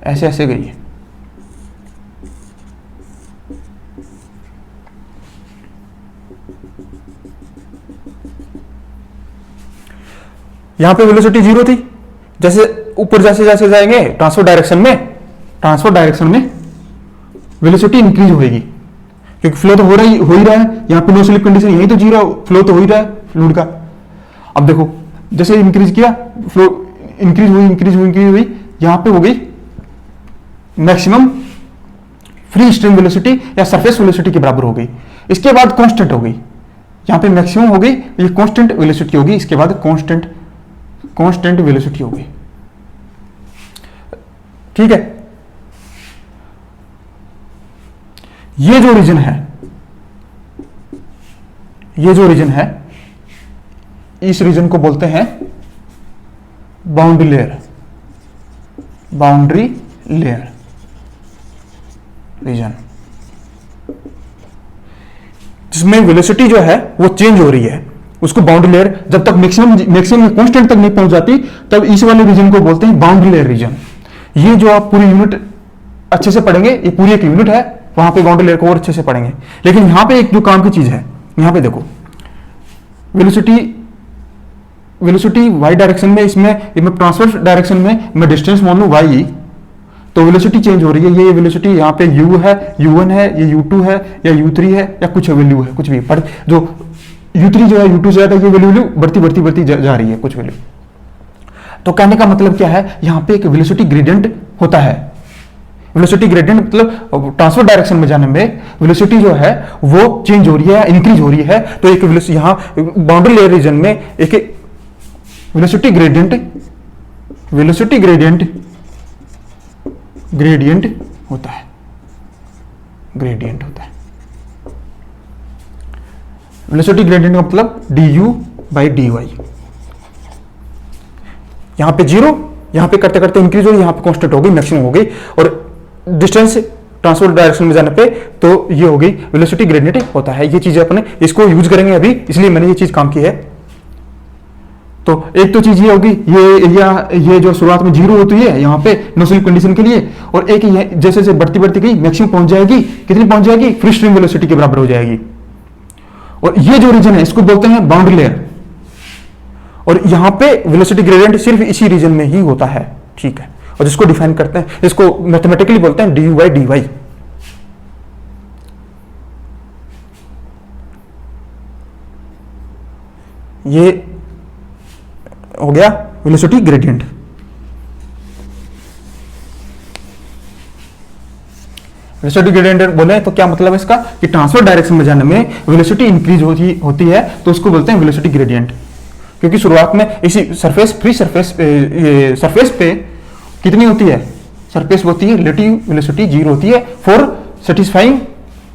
ऐसे ऐसे गई है, यहां पे वेलोसिटी जीरो थी, जैसे ऊपर जैसे जैसे जाएंगे ट्रांसफर डायरेक्शन में वेलोसिटी इंक्रीज होगी, क्योंकि फ्लो तो हो ही रहा है, यहां पे नो स्लिप कंडीशन, यही तो जीरो, फ्लो तो हो ही रहा है फ्लूइड का। अब देखो जैसे इंक्रीज किया, फ्लो इंक्रीज हुई, यहां पे हो गई मैक्सिमम फ्री स्ट्रीम वेलोसिटी या सरफेस वेलोसिटी के बराबर हो गई। इसके बाद कांस्टेंट हो गई, यहां पे मैक्सिमम हो गई, ये कांस्टेंट वेलोसिटी होगी, इसके बाद कांस्टेंट वेलोसिटी होगी, ठीक है। ये जो रीजन है इस रीजन को बोलते हैं बाउंड्री लेयर रीजन, जिसमें वेलोसिटी जो है वो चेंज हो रही है, उसको बाउंड्री लेयर, जब तक मैक्सिमम कांस्टेंट तक नहीं पहुंच जाती तब इस वाले रीजन को बोलते हैं बाउंड्री लेयर रीजन। ये जो आप पूरी यूनिट अच्छे से पढ़ेंगे, ये पूरी एक यूनिट है, वहां पे बाउंड्री लेयर को और अच्छे से पढ़ेंगे। लेकिन यहां पे एक जो काम की चीज है, यहां पे देखो वेलोसिटी वाई डायरेक्शन में, इसमें ट्रांसवर्स डायरेक्शन में मैं डिस्टेंस मान लूं y, तो वेलोसिटी चेंज हो रही है। ये वेलोसिटी यहाँ पे u है, u1 है, ये u2 है या u3 है या कुछ वैल्यू है, कुछ भी, पर जो u3 जो है u2 से ज्यादा ये वैल्यू बढ़ती जा रही है कुछ वैल्यू। तो कहने का मतलब क्या है, यहाँ पे एक वेलोसिटी ग्रेडियंट होता है। वेलोसिटी ग्रेडियंट मतलब ट्रांसफर डायरेक्शन में जाने में वेलोसिटी जो है वो चेंज हो रही है, इंक्रीज हो रही है। तो एक वेलोसिटी यहाँ बाउंड्री लेयर रीजन में एक वेलोसिटी ग्रेडियंट होता है, वेलोसिटी ग्रेडियंट का मतलब du/dy। यहां पे जीरो, यहां पे करते करते इंक्रीज हो गई, यहां पे कांस्टेंट हो गई, मैक्सिमम हो गई, और डिस्टेंस ट्रांसफर डायरेक्शन में जाने पे तो ये हो गई वेलोसिटी ग्रेडियंट होता है। ये चीजें अपने इसको यूज करेंगे अभी, इसलिए मैंने ये चीज काम की है। तो एक तो चीज ये होगी, ये जो शुरुआत में जीरो होती है यहाँ पे नो स्लिप कंडीशन के लिए, और एक ये जैसे जैसे बढ़ती गई मैक्सिमम पहुंच जाएगी, कितनी पहुंच जाएगी, फ्री स्ट्रीम वेलोसिटी के बराबर हो जाएगी। और ये जो रीजन है इसको बोलते हैं बाउंड्री लेयर, और यहां पे वेलोसिटी ग्रेडियंट सिर्फ इसी रीजन में ही होता है, ठीक है। और जिसको डिफाइन करते हैं, इसको मैथमेटिकली बोलते हैं du/dy। ये हो गया वेलोसिटी ग्रेडियंट। वेलोसिटी ग्रेडियंट बोले तो क्या मतलब है इसका कि ट्रांसफर डायरेक्शन में जाने में वेलोसिटी इंक्रीज होती है तो उसको बोलते हैं वेलोसिटी ग्रेडियंट। क्योंकि शुरुआत में इसी सरफेस पे कितनी होती है, सरफेस होती है रिलेटिव वेलोसिटी 0 होती है for satisfying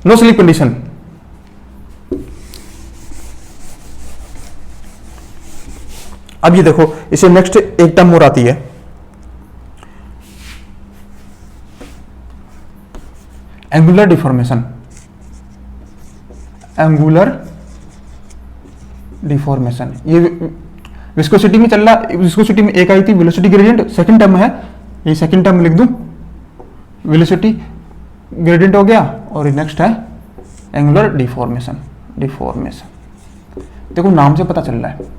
no slip condition. अब ये देखो इसे नेक्स्ट एक टर्म और आती है एंगुलर डिफॉर्मेशन। एंगुलर डिफॉर्मेशन ये विस्कोसिटी में चल रहा, विस्कोसिटी में एक आई थी वेलोसिटी ग्रेडियंट, सेकंड टर्म है ये, सेकंड टर्म लिख दूं वेलोसिटी ग्रेडियंट हो गया और नेक्स्ट है एंगुलर डिफॉर्मेशन। डिफॉर्मेशन देखो नाम से पता चल रहा है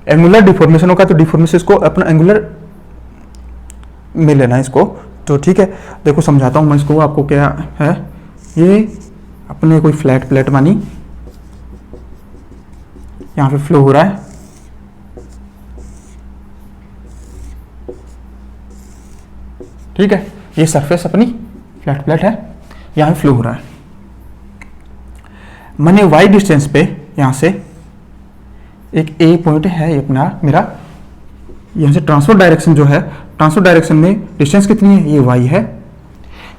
एंगुलर डिफॉर्मेशन होगा, तो डिफॉर्मेशन इसको अपना एंगुलर में लेना है इसको, तो ठीक है। देखो समझाता हूं मैं इसको आपको क्या है। ये अपने कोई फ्लैट प्लेट मानी, यहां पे फ्लो हो रहा है, ठीक है। ये सरफेस अपनी फ्लैट प्लेट है, यहां फ्लो हो रहा है। मैंने वाई डिस्टेंस पे यहां से एक ए पॉइंट है ये अपना मेरा, यहां से ट्रांसफर डायरेक्शन जो है, ट्रांसफर डायरेक्शन में डिस्टेंस कितनी है, ये वाई है,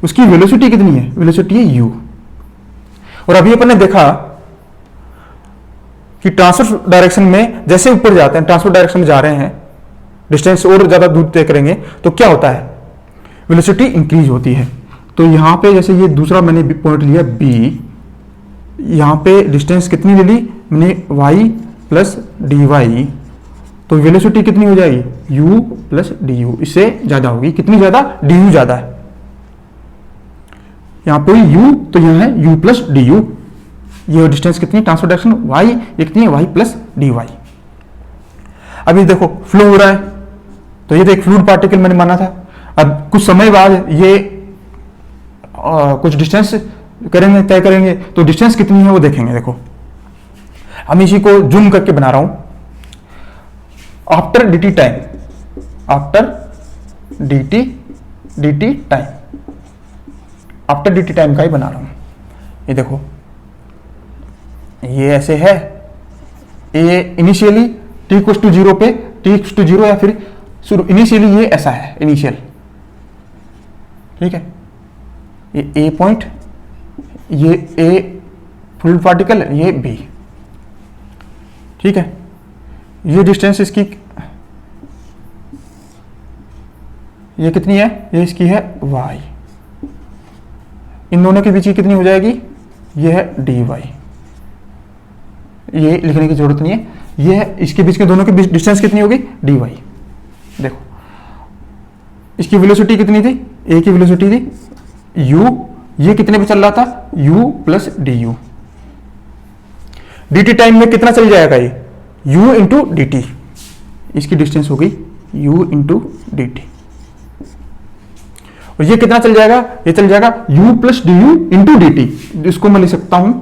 उसकी वेलोसिटी कितनी है, वेलोसिटी है यू। और अभी अपन ने देखा कि ट्रांसफर डायरेक्शन में जैसे ऊपर जाते हैं, ट्रांसफर डायरेक्शन में जा रहे हैं, डिस्टेंस और ज्यादा दूर तय करेंगे तो क्या होता है, वेलोसिटी इंक्रीज होती है। तो यहां पे जैसे ये दूसरा मैंने पॉइंट लिया बी, यहां पे डिस्टेंस कितनी ले ली मैंने y प्लस डी वाई, तो वेलोसिटी कितनी हो जाएगी u प्लस डी यू, इससे ज्यादा होगी, कितनी ज्यादा, डी यू ज्यादा है। यहां पे u तो यहां है u प्लस डी यू, ये डिस्टेंस कितनी ट्रांसफर डायरेक्शन y, ये कितनी है y प्लस डी वाई। अभी देखो फ्लो हो रहा है, तो ये तो एक फ्लूइड पार्टिकल मैंने माना था। अब कुछ समय बाद ये कुछ डिस्टेंस करेंगे, तय करेंगे, तो डिस्टेंस कितनी है वो देखेंगे। देखो हम इसी को जूम करके बना रहा हूं, after dt time, after dt time, after dt time का ही बना रहा हूं। ये देखो ये ऐसे है, ये इनिशियली t इक्वल टू 0 पे, t इक्वल टू 0 या फिर शुरू इनिशियली ये ऐसा है इनिशियल, ठीक है। ये ए पॉइंट, ये ए फ्लूइड पार्टिकल, ये बी, ठीक है। ये डिस्टेंस इसकी ये कितनी है, ये इसकी है y, इन दोनों के बीच की कितनी हो जाएगी, ये है dy, ये लिखने की जरूरत नहीं है, ये है इसके बीच के दोनों के बीच डिस्टेंस कितनी होगी dy। देखो इसकी वेलोसिटी कितनी थी, ए की वेलोसिटी थी u, ये कितने पे चल रहा था u plus D you. dt time में कितना चल जाएगा ये u इंटू डी टी, इसकी डिस्टेंस हो गई u इंटू डी टी। और ये कितना चल जाएगा, ये चल जाएगा u plus D u into d T, इसको मैं लिख सकता हूं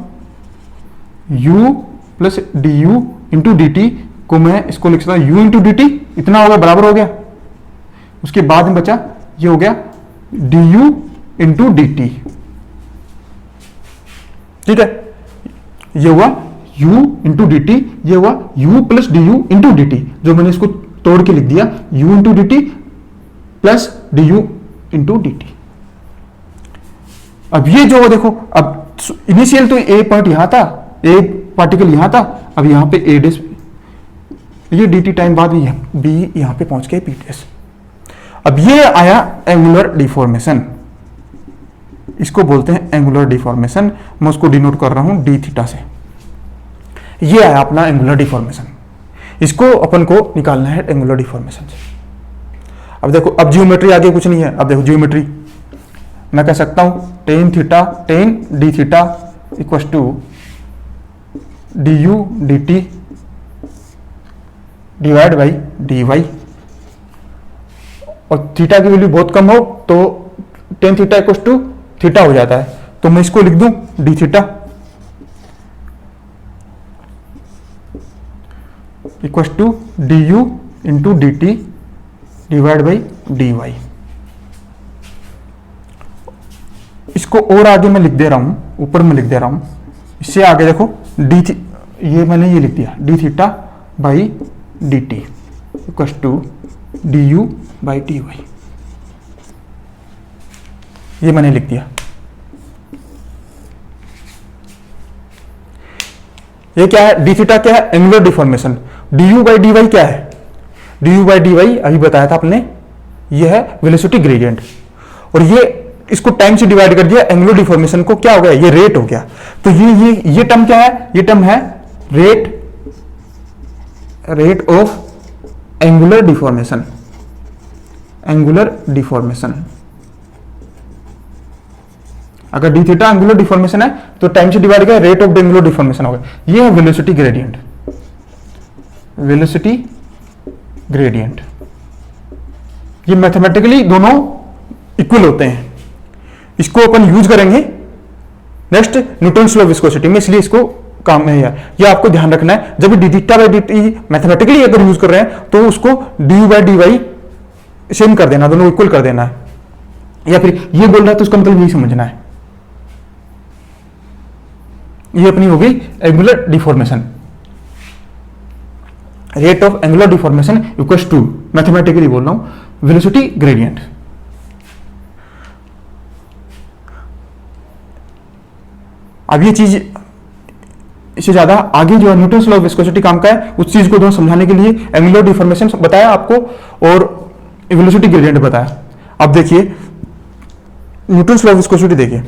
u plus D u into d T को मैं इसको लिख सकता हूं u इंटू डी टी, इतना हो गया, बराबर हो गया। उसके बाद में बचा ये हो गया D u into d T, ठीक है। ये हुआ u इंटू डी टी, ये हुआ u plus D u into d t, जो मैंने इसको तोड़ के लिख दिया u into d T plus D u into d t. अब ये जो देखो, अब इनिशियल तो ए पॉइंट यहां था, ए पार्टिकल यहां था, अब यहां पे ए डेस, ये डी टी टाइम बाद बी यहां पे पहुंच गए बी डेस। अब ये आया एंगुलर डिफॉर्मेशन, इसको बोलते हैं एंगुलर डिफॉर्मेशन, मैं उसको डिनोट कर रहा हूं डी थीटा से। ये आया अपना एंगुलर डिफॉर्मेशन, इसको अपन को निकालना है एंगुलर डिफॉर्मेशन से। अब देखो अब जियोमेट्री आगे कुछ नहीं है, अब देखो जियोमेट्री मैं कह सकता हूं tan theta, tan d theta equal to d u d t divide by D y, और थीटा की वैल्यू बहुत कम हो तो tan theta equal to theta हो जाता है, तो मैं इसको लिख दूं d theta equal to d u into d t divide by D y. इसको और आगे मैं लिख दे रहा हूं, ऊपर में लिख दे रहा हूं, इससे आगे देखो ये मैंने ये लिख दिया d theta by D t equal to d you by D y, ये मैंने लिख दिया। ये क्या है, डी थीटा क्या है, angular deformation. D you by D y क्या है, D you by D y अभी बताया था आपने, ये है वेलोसिटी ग्रेडियंट, और ये इसको टाइम से डिवाइड कर दिया, एंगुलर डिफॉर्मेशन को क्या हो गया, ये रेट हो गया। तो ये टर्म क्या है, ये टर्म है rate of angular deformation, angular deformation. अगर डी थीटा एंगुलर डिफॉर्मेशन है तो टाइम से डिवाइड किया, रेट ऑफ एंगुलर डिफॉर्मेशन हो गया। ये है वेलोसिटी ग्रेडियंट, वेलोसिटी ग्रेडियंट। ये मैथमेटिकली दोनों इक्वल होते हैं। इसको अपन यूज करेंगे next Newton's law of viscosity में, इसलिए इसको काम में है। ये आपको ध्यान रखना है, जब d theta by D t mathematically अगर यूज कर रहे हैं तो उसको d you by D y same कर देना, दोनों इक्वल कर देना है। या फिर ये बोल रहा है तो उसका मतलब यही समझना है। ये अपनी हो गई angular deformation, rate of angular deformation equals to, mathematically बोल रहा हूं, वेलोसिटी ग्रेडियंट। अब ये चीज इससे ज्यादा आगे जो है न्यूटन्स लॉ ऑफ विस्कोसिटी काम का है, उस चीज को दोनों समझाने के लिए एंगुलर डिफॉर्मेशन बताया आपको और वेलोसिटी ग्रेडियंट बताया। अब देखिए न्यूटन्स लॉ ऑफ विस्कोसिटी, देखिए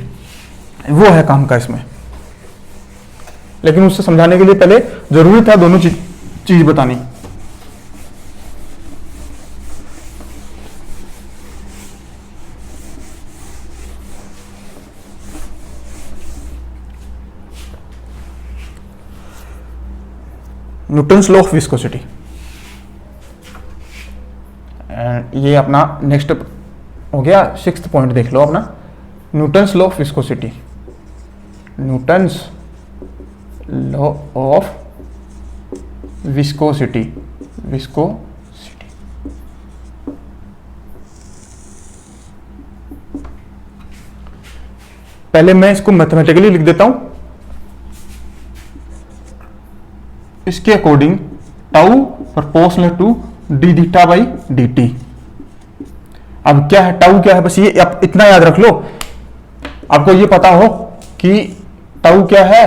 वो है काम का इसमें, लेकिन उससे समझाने के लिए पहले जरूरी था दोनों चीज बतानी। न्यूटन्स लॉ ऑफ विस्कोसिटी, ये अपना नेक्स्ट हो गया, 6th पॉइंट देख लो अपना, Newton's law of viscosity, Newton's law of viscosity, viscosity. पहले मैं इसको मैथमेटिकली लिख देता हूं, इसके according tau proportional to d theta by D t. अब क्या है टाउ, क्या है, बस ये आप इतना याद रख लो, आपको ये पता हो कि टाउ क्या है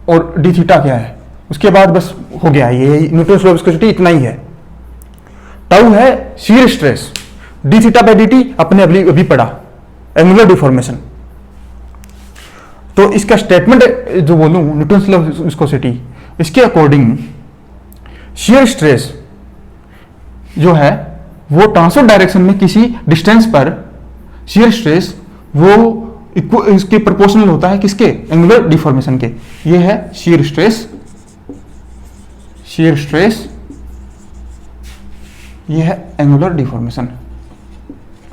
और डी थीटा क्या है, उसके बाद बस हो गया। ये न्यूटन्स लॉ ऑफ विस्कोसिटी इतना ही है। टाउ है shear stress, D theta by D T अपने अभी पढ़ा, एंगुलर डिफॉर्मेशन। तो इसका स्टेटमेंट जो बोलूं न्यूटन्स लॉ ऑफ विस्कोसिटी, इसके अकॉर्डिंग शियर स्ट्रेस जो है वो ट्रांसफर डायरेक्शन में किसी डिस्टेंस पर शियर स्ट्रेस वो इसके प्रोपोर्शनल होता है, किसके, एंगुलर डिफॉर्मेशन के। ये है शियर स्ट्रेस, शियर स्ट्रेस, ये है एंगुलर डिफॉर्मेशन,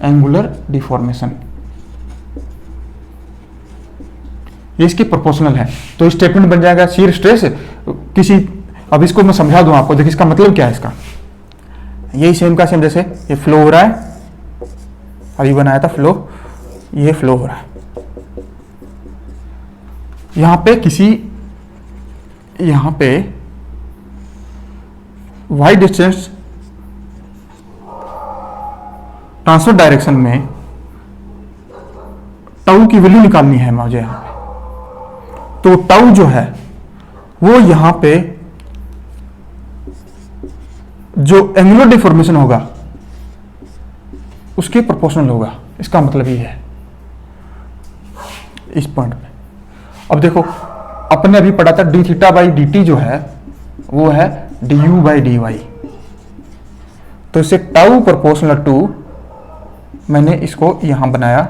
एंगुलर डिफॉर्मेशन, ये इसकी प्रोपोर्शनल है। तो स्टेटमेंट बन जाएगा शियर स्ट्रेस किसी, अब इसको मैं समझा दूं आपको, देखिए इसका मतलब क्या है इसका, यही सेम का सेम, जैसे ये फ्लो हो रहा है, अभी बनाया था फ्लो, ये फ्लो हो रहा है, यहां पे किसी, यहां पे वाई डिस्टेंस ट्रांसफर डायरेक्शन में टाउ की वैल्यू निकालनी है मुझे यहां पे। तो टाउ जो है वो यहां पे जो एंगुलर डिफॉर्मेशन होगा उसके प्रोपोर्शनल होगा, इसका मतलब ये है इस पॉइंट पे। अब देखो अपने अभी पढ़ा था d theta by D t जो है वो है D you by D y, तो इसे टाउ प्रोपोर्शनल टू, मैंने इसको यहां बनाया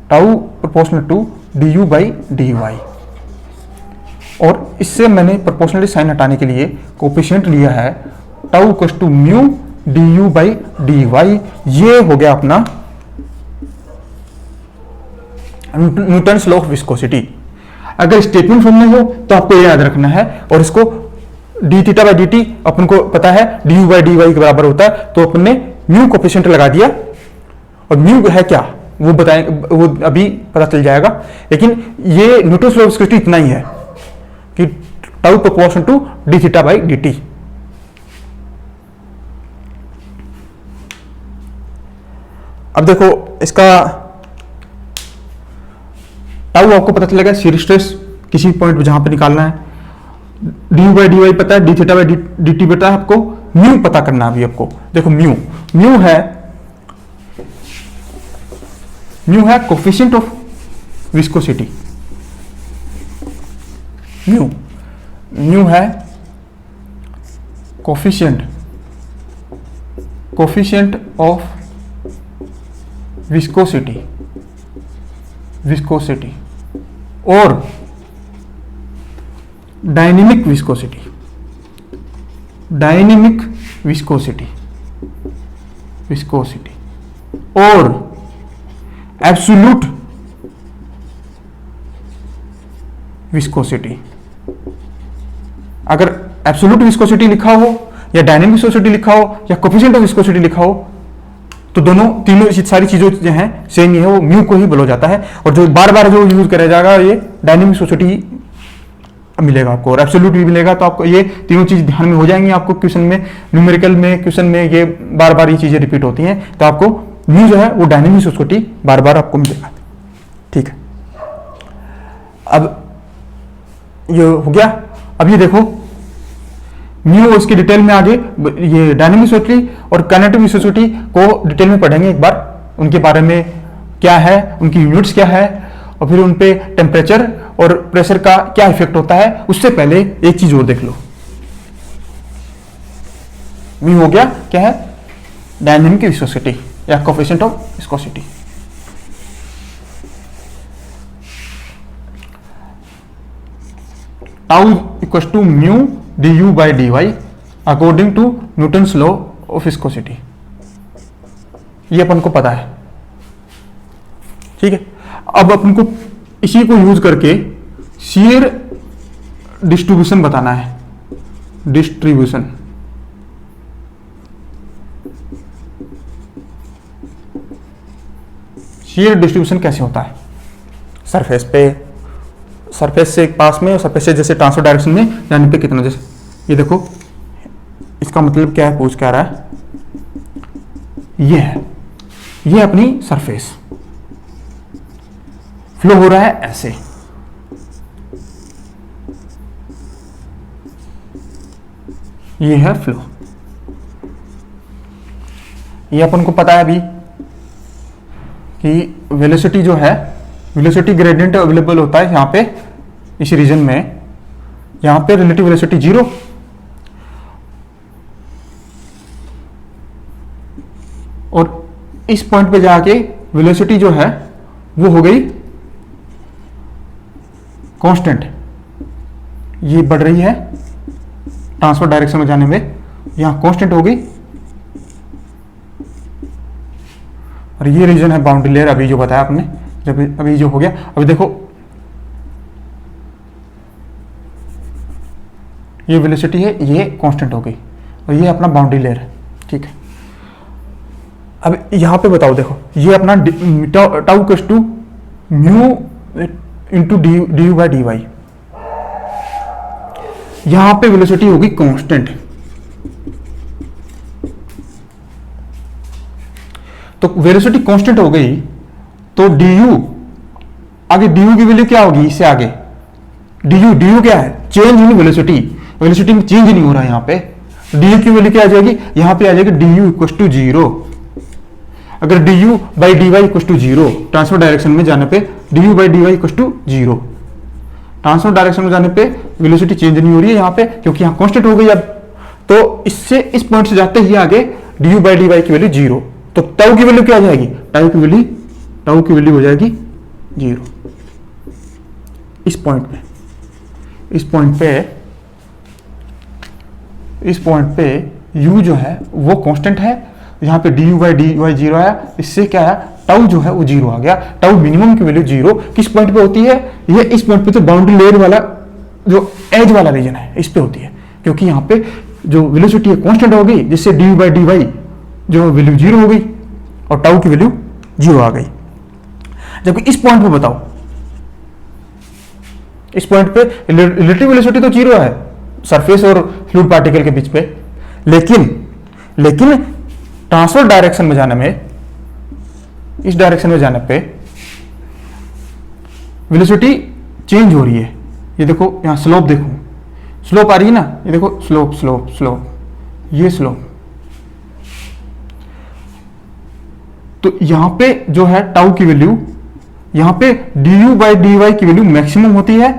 tau proportional to d you by D y, और इससे मैंने प्रोपोर्शनली साइन हटाने के लिए कोफिशिएंट लिया है tau equals to mu d you by D y. ये हो गया अपना न्यूटन्स लॉ ऑफ विस्कोसिटी। अगर स्टेटमेंट फॉर्म में हो तो आपको ये याद रखना है, और इसको D theta by D T अपन को पता है D you by D Y के बराबर होता है, तो अपन ने म्यू कोफिशिएंट लगा दिया। और म्यू है क्या वो बताएं, वो अभी पता चल जाएगा। लेकिन ये न्यूटन्स लॉ ऑफ विस्कोसिटी इतना ही है कि tau proportion to d theta by D t. अब देखो इसका टाउ आपको पता चलेगा, शियर स्ट्रेस किसी पॉइंट पे जहां पे निकालना है, D you by D y पता है, d theta by D t पता है आपको, म्यू पता करना है अभी आपको। देखो म्यू है कोफिशिएंट ऑफ विस्कोसिटी। म्यू है कोफिशिएंट ऑफ विस्कोसिटी और डायनेमिक विस्कोसिटी और एब्सोल्यूट विस्कोसिटी। अगर एब्सोल्यूट विस्कोसिटी लिखा हो या डायनेमिक विस्कोसिटी लिखा हो या कोफिशिएंट ऑफ विस्कोसिटी लिखा हो, तो तीनों सारी चीजों जो हैं सेम ही है, वो म्यू को ही बोला जाता है। और जो बार बार जो यूज करा जाएगा ये डायनेमिक विस्कोसिटी मिलेगा आपको और एब्सोल्यूट भी मिलेगा। तो आपको ये तीनों चीज ध्यान में हो जाएंगी आपको क्वेश्चन में, न्यूमेरिकल में क्वेश्चन में ये बार बार ये चीजें रिपीट होती हैं। तो आपको म्यू जो है वो डायनेमिक विस्कोसिटी बार बार आपको मिलेगा। ठीक है, अब ये हो गया। अब ये देखो म्यू और इसकी डिटेल में आगे ये डायनेमिक विस्कोसिटी और काइनेटिक विस्कोसिटी को डिटेल में पढ़ेंगे एक बार, उनके बारे में क्या है, उनकी यूनिट्स क्या है और फिर उन पे टेम्परेचर और प्रेशर का क्या इफेक्ट होता है। उससे पहले एक चीज और देख लो, म्यू हो गया क्या है, डायनेमिक विस्कोसिटी या coefficient of viscosity. Tau equals to mu d you by D y according to Newton's law of viscosity, ये अपन को पता है। ठीक है, अब अपन को इसी को यूज करके शियर डिस्ट्रीब्यूशन बताना है। डिस्ट्रीब्यूशन शियर डिस्ट्रीब्यूशन कैसे होता है, सरफेस से पास में और सरफेस से जैसे ट्रांसफर डायरेक्शन में जाने पे कितना, जैसे ये देखो इसका मतलब क्या है, पूछ क्या रहा है, ये है, ये अपनी सरफेस फ्लो हो रहा है ऐसे, ये है फ्लो। ये अपन को पता है अभी कि वेलोसिटी जो है, वेलोसिटी ग्रेडियंट अवेलेबल होता है यहां पे इस रीजन में, यहां पे रिलेटिव वेलोसिटी 0 और इस पॉइंट पे जाके वेलोसिटी जो है वो हो गई कांस्टेंट, ये बढ़ रही है ट्रांसफर डायरेक्शन में जाने में, यहां कांस्टेंट हो गई। और ये रीजन है बाउंड्री लेयर, अभी जो बताया आपने, जब अभी जो हो गया। अभी देखो ये वेलोसिटी है, ये कांस्टेंट हो गई और ये अपना बाउंड्री लेयर है। ठीक है, अब यहां पे बताओ, देखो ये अपना tau equals to mu into d you by D y, यहां पे वेलोसिटी होगी कांस्टेंट, तो वेलोसिटी कांस्टेंट हो गई तो डी यू, आगे डी यू की वैल्यू क्या होगी, इससे आगे डी यू क्या है, चेंज इन वेलोसिटी, वेलोसिटी में चेंज नहीं हो रहा है, यहां पे डी यू की वैल्यू क्या आ जाएगी, यहां पे आ जाएगी डी यू इक्वल टू 0। अगर d you by D y equal to 0, transfer direction में जाने पे d you by D y equal to 0, transfer direction में जाने पे वेलोसिटी चेंज नहीं हो रही है यहाँ पे, क्योंकि यहाँ कांस्टेंट हो गई अब। तो इससे इस पॉइंट से जाते ही आगे d you by D y की वैल्यू 0, तो टाउ की वैल्यू क्या आ जाएगी, टाउ की वैल्यू हो जाएगी 0। इस पॉइंट पे u जो है वो कांस्टेंट है, यहाँ पे d you by D y 0 आया, इससे क्या है, टाउ जो है वो 0 आ गया। टाउ मिनिमम की वैल्यू 0 किस पॉइंट पे होती है, ये इस पॉइंट पे, तो बाउंड्री लेयर वाला जो एज वाला रीजन है इस पे होती है। क्योंकि यहाँ पे जो वेलोसिटी है कांस्टेंट हो गई, जिससे डी बाई डी वाई जो वैल्यू 0 हो गई और टाउ की वैल्यू 0 आ गई। जबकि इस पॉइंट पे बताओ, इस पॉइंट पे रिलेटिव वेलोसिटी तो 0 है सरफेस और फ्लूइड पार्टिकल के बीच पे, लेकिन ट्रांसफर डायरेक्शन में जाने में, इस डायरेक्शन में जाने पे वेलोसिटी चेंज हो रही है। ये देखो यहां स्लोप देखो, स्लोप आ रही है ना, ये देखो स्लोप स्लोप स्लोप, ये स्लोप। तो यहां पे जो है टाउ की वैल्यू, यहां पे d you by D y की वैल्यू मैक्सिमम होती है,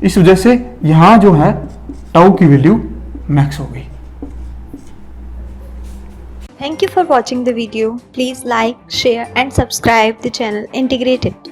इस वजह से यहां जो है टाउ की वैल्यू मैक्स हो गई। Thank you for watching the video. Please like, share and subscribe the channel Integrated.